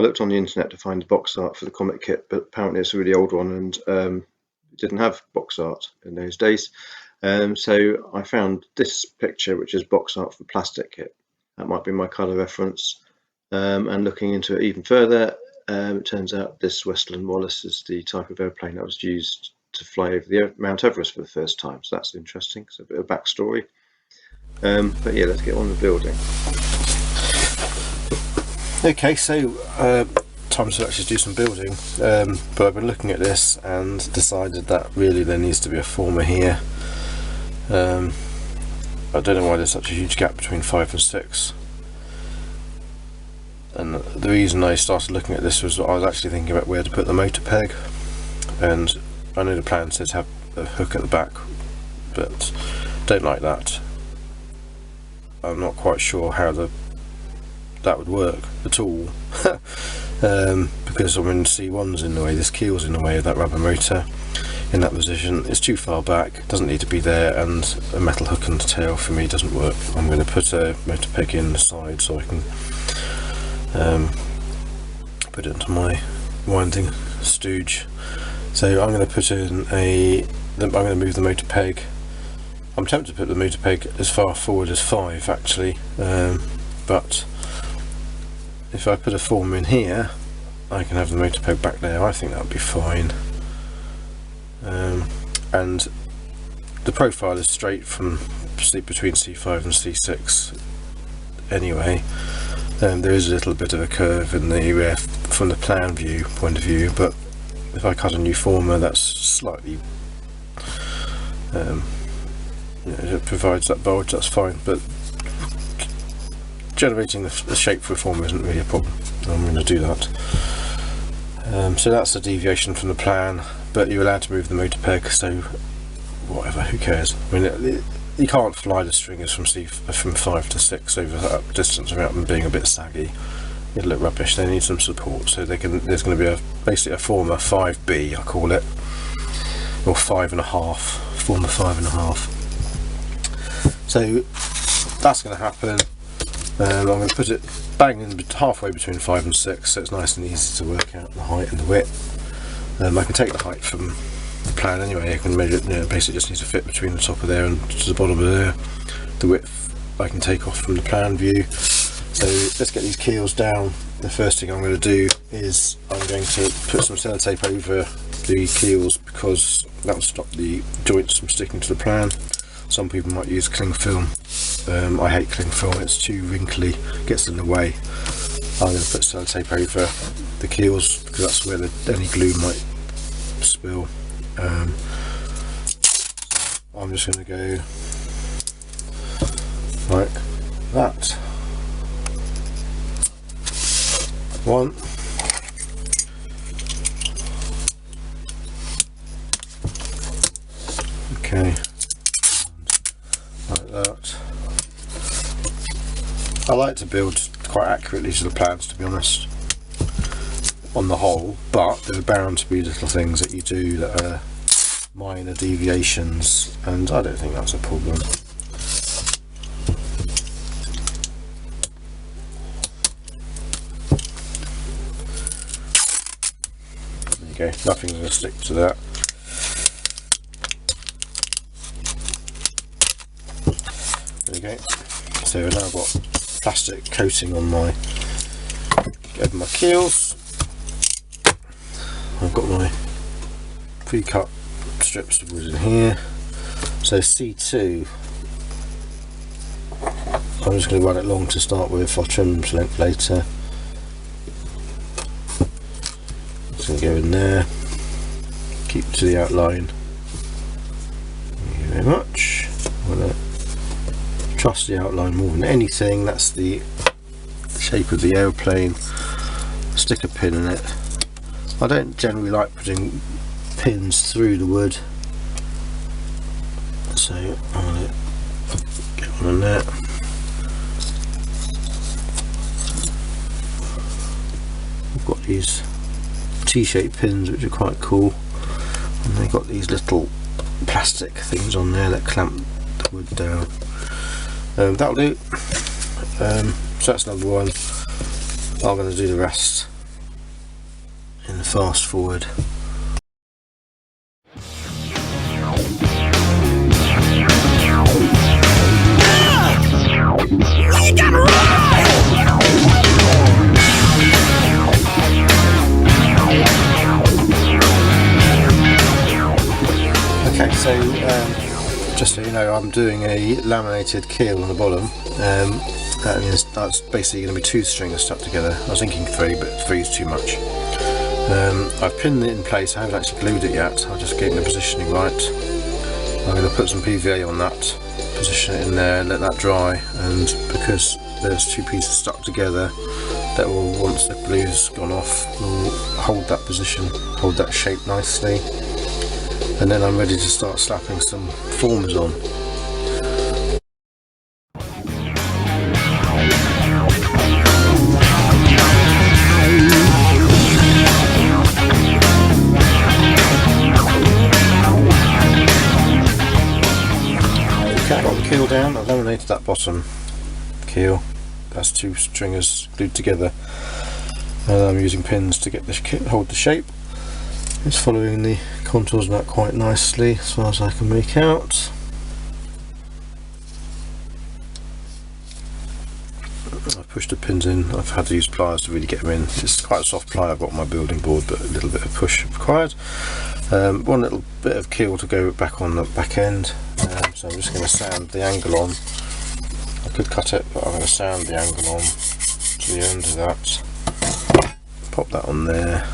I looked on the internet to find the box art for the comic kit, but apparently it's a really old one and it didn't have box art in those days. So I found this picture, which is box art for the plastic kit. That might be my colour reference. And looking into it even further, it turns out this Westland Wallace is the type of airplane that was used to fly over the Mount Everest for the first time. So that's interesting. So a bit of backstory. But yeah, let's get on with building. Okay, so time to actually do some building. But I've been looking at this and decided that really there needs to be a former here. I don't know why there's such a huge gap between 5 and 6. And the reason I started looking at this was I was actually thinking about where to put the motor peg, and I know the plan says have a hook at the back, but don't like that. I'm not quite sure how that would work at all. Because I mean, C1's in the way, this keel's in the way of that rubber motor in that position. It's too far back, doesn't need to be there, and a metal hook and tail for me doesn't work. I'm going to put a motor peg in the side so I can put it into my winding stooge. So I'm going to put in I'm going to move the motor peg. I'm tempted to put the motor peg as far forward as 5 actually, but if I put a form in here I can have the motor peg back there. I think that would be fine. And the profile is straight from between C5 and C6 anyway. There is a little bit of a curve in the from the plan view point of view, but if I cut a new former, that's slightly it provides that bulge, that's fine, but generating the shape for a former isn't really a problem. I'm going to do that. So that's a deviation from the plan, but you're allowed to move the motor peg, so whatever, who cares? I mean, you can't fly the stringers from 5 to 6 over that distance without them being a bit saggy. It'll look rubbish. They need some support, so there's going to be basically a former 5B, I call it, or 5.5, former 5.5. So that's going to happen. I'm going to put it bang in halfway between 5 and 6, so it's nice and easy to work out the height and the width. I can take the height from the plan anyway. I can measure it, basically just needs to fit between the top of there and to the bottom of there. The width I can take off from the plan view. So let's get these keels down. The first thing I'm going to do is I'm going to put some sellotape over the keels because that will stop the joints from sticking to the plan. Some people might use cling film. I hate cling film, it's too wrinkly, gets in the way. I'm going to put sellotape over the keels because that's where any glue might spill. I'm just going to go like that. One. Okay. Like that. I like to build quite accurately to the plans, to be honest, on the whole, but there are bound to be little things that you do that are minor deviations, and I don't think that's a problem. There you go, nothing's going to stick to that. There you go. So I've now got plastic coating on my keels. I've got my pre-cut strips of wood in here. So C2, I'm just going to run it long to start with. I'll trim them to length later. Just going to go in there, keep to the outline. Thank you very much. Trust the outline more than anything. That's the shape of the aeroplane. Stick a pin in it. I don't generally like putting pins through the wood, so I'm going to get one in there. I've got these T-shaped pins which are quite cool, and they've got these little plastic things on there that clamp the wood down. That'll do. So that's number one. I'm going to do the rest fast forward. Okay, so just so you know, I'm doing a laminated keel on the bottom. That's basically going to be 2 stringers stuck together. I was thinking 3, but 3 is too much. I've pinned it in place. I haven't actually glued it yet. I'm just getting the positioning right. I'm going to put some PVA on that, position it in there, let that dry, and because there's 2 pieces stuck together, that will, once the glue's gone off, will hold that position, hold that shape nicely. And then I'm ready to start slapping some formers on. Okay, I've got the keel down. I've laminated that bottom keel. That's 2 stringers glued together, and I'm using pins to get this hold the shape. It's following the contours of that quite nicely as far as I can make out. I've pushed the pins in. I've had to use pliers to really get them in. It's quite a soft ply I've got on my building board, but a little bit of push required. One little bit of keel to go back on the back end, so I'm just going to sand the angle on. I could cut it, but I'm going to sand the angle on to the end of that. Pop that on there.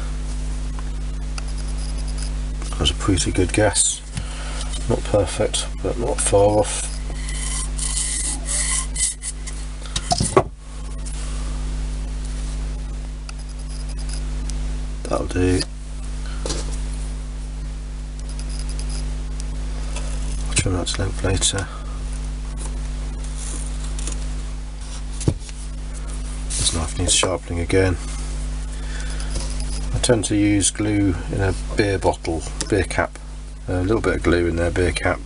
That was a pretty good guess. Not perfect, but not far off. That'll do. I'll trim that to length later. This knife needs sharpening again. I tend to use glue in a beer bottle, beer cap, a little bit of glue in there, beer cap,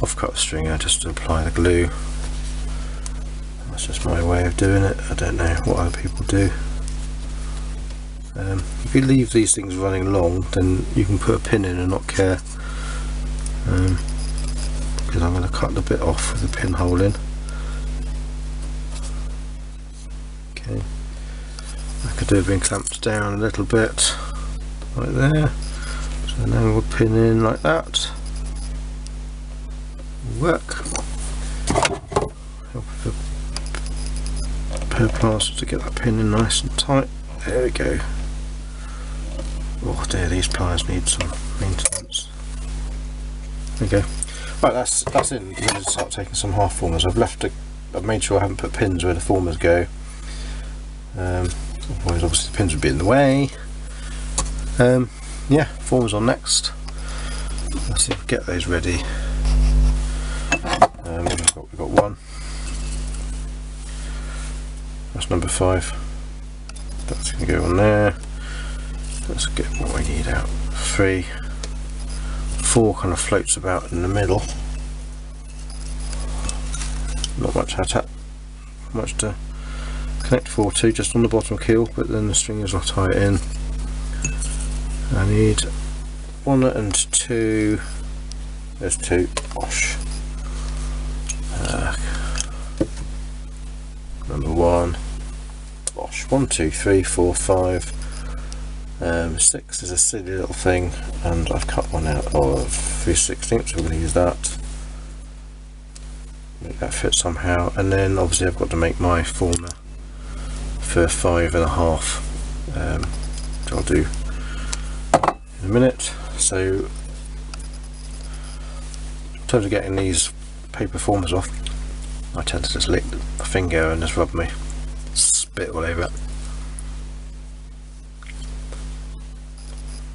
off-cut stringer just to apply the glue. That's just my way of doing it. I don't know what other people do. If you leave these things running long, then you can put a pin in and not care, because I'm going to cut the bit off with a pinhole in. Okay. I could do it being clamped down a little bit, like there. So an angled pin in like that. Work. Help with a pair of pliers to get that pin in nice and tight. There we go. Oh dear, these pliers need some maintenance. There we go. Right, that's in. I'm going to start taking some half formers. I've made sure I haven't put pins where the formers go. Otherwise obviously the pins would be in the way. Yeah, formers on next. Let's see if we get those ready. We've got 1. That's number 5. That's going to go on there. Let's get what we need out. 3. 4 kind of floats about in the middle. Not much to connect 4 to, just on the bottom keel, but then the stringers will tie it in. I need 1 and 2. There's 2. Gosh. Number 1. Gosh. 1, 2, 3, 4, 5. 6 is a silly little thing, and I've cut one out of 3/16, so we're going to use that. Make that fit somehow, and then obviously I've got to make my former for 5.5, which I'll do in a minute. So in terms of getting these paper formers off, I tend to just lick the finger and just rub my spit all over it.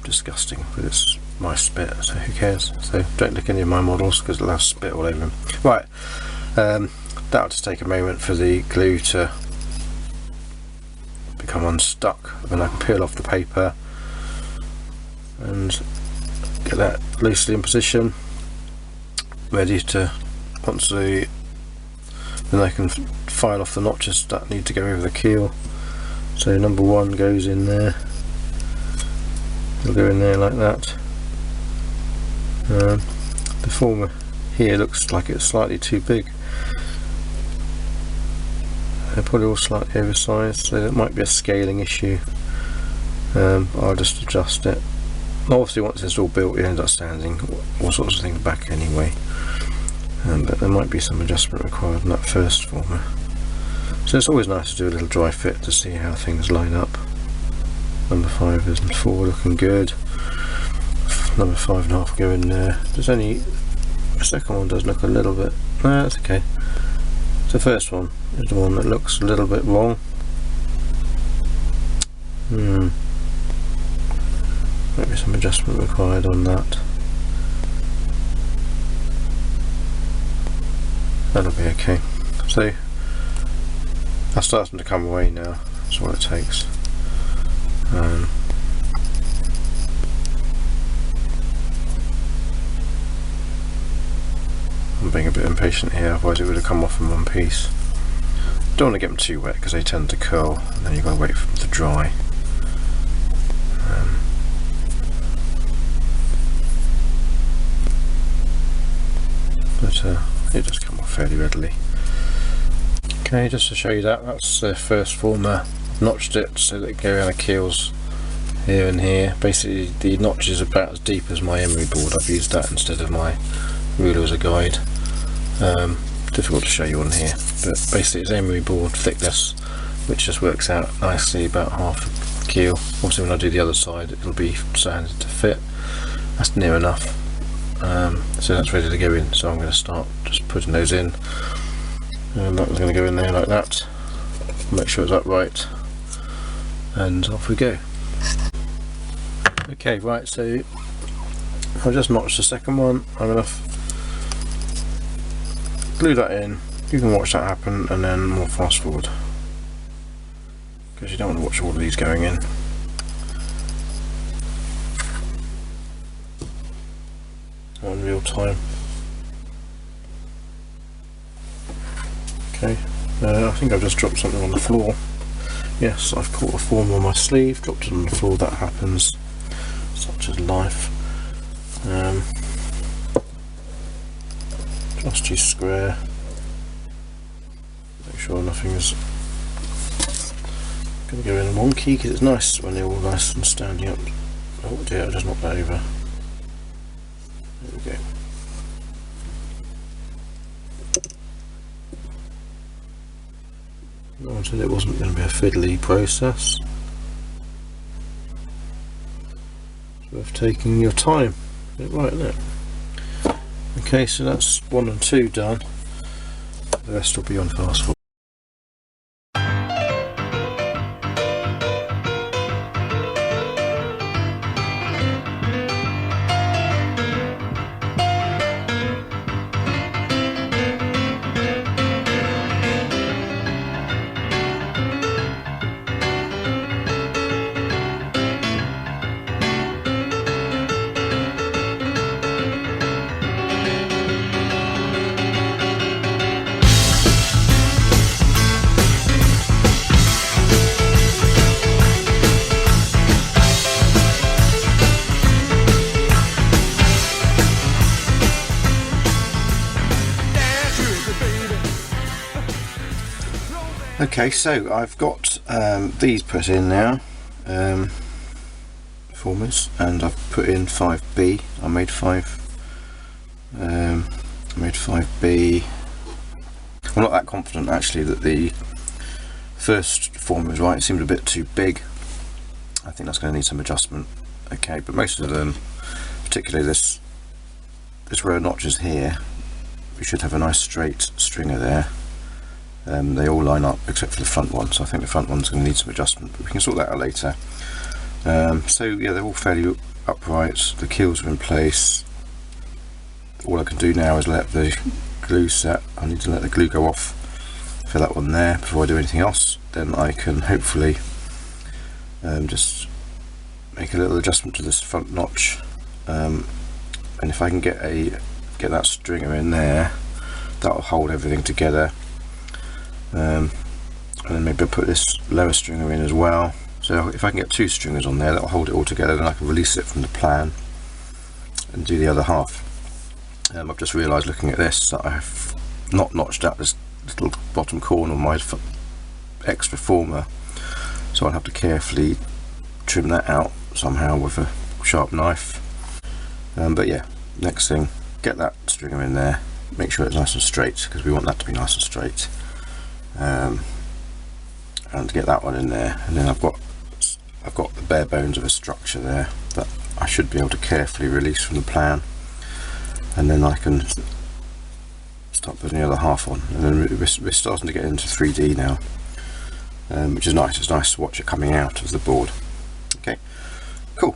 Disgusting, but it's my spit, so who cares? So don't lick any of my models because it'll have spit all over them. Right, that'll just take a moment for the glue to become unstuck, and I can peel off the paper and get that loosely in position, ready to, then I can file off the notches that need to go over the keel. So number 1 goes in there, it'll go in there like that. The former here looks like it's slightly too big. They're probably all slightly oversized, so it might be a scaling issue. I'll just adjust it. Obviously once it's all built, it ends up standing all sorts of things back anyway, but there might be some adjustment required in that first former. So it's always nice to do a little dry fit to see how things line up. Number 5 and 4 looking good. Number 5.5 go in there. There's only the second one does look a little bit. No, that's okay. The first one is the one that looks a little bit wrong. Maybe some adjustment required on that. That'll be okay. So that's starting to come away now. That's what it takes. I'm being a bit impatient here, otherwise it would have come off in one piece. Don't want to get them too wet because they tend to curl, and then you've got to wait for them to dry. But it does come off fairly readily. Okay, just to show you that's the first former. I've notched it so that it go around the keels here and here. Basically the notch is about as deep as my emery board. I've used that instead of my ruler as a guide. Difficult to show you on here, but basically it's emery board thickness, which just works out nicely, about half a keel. Obviously when I do the other side it'll be sanded to fit. That's near enough. So that's ready to go in, so I'm going to start just putting those in, and that was going to go in there like that. Make sure it's upright, and off we go. Okay, right, so I've just notched the second one. I'm going to glue that in. You can watch that happen and then we'll fast forward, because you don't want to watch all of these going in. In real time. Okay, I think I've just dropped something on the floor. Yes, I've caught a form on my sleeve, dropped it on the floor. That happens, such as life. Just use square. Make sure nothing is going to go in wonky, because it's nice when they're all nice and standing up. Oh dear, I just knocked that over. There we go. I said it wasn't going to be a fiddly process. It's worth taking your time. Get it right, isn't it? Okay, so that's 1 and 2 done. The rest will be on fast forward. Okay, so I've got these put in now, formers, and I've put in 5B. I made 5B. I'm not that confident actually that the first former is right. It seemed a bit too big. I think that's going to need some adjustment. Okay, but most of them, particularly this row of notches here, we should have a nice straight stringer there. They all line up except for the front one, so I think the front one's going to need some adjustment, but we can sort that out later. So yeah, they're all fairly upright, the keels are in place. All I can do now is let the glue set. I need to let the glue go off for that one there before I do anything else. Then I can hopefully just make a little adjustment to this front notch, and if I can get that stringer in there, that'll hold everything together. And then maybe I'll put this lower stringer in as well, So if I can get 2 stringers on there, that'll hold it all together, then I can release it from the plan and do the other half. I've just realised looking at this that I've not notched out this little bottom corner of my extra former, so I'll have to carefully trim that out somehow with a sharp knife. But yeah, next thing, get that stringer in there, make sure it's nice and straight, because we want that to be nice and straight, and get that one in there. And then I've got the bare bones of a structure there that I should be able to carefully release from the plan, and then I can start putting the other half on. And then we're starting to get into 3D now, which is nice. It's nice to watch it coming out of the board. Okay, cool.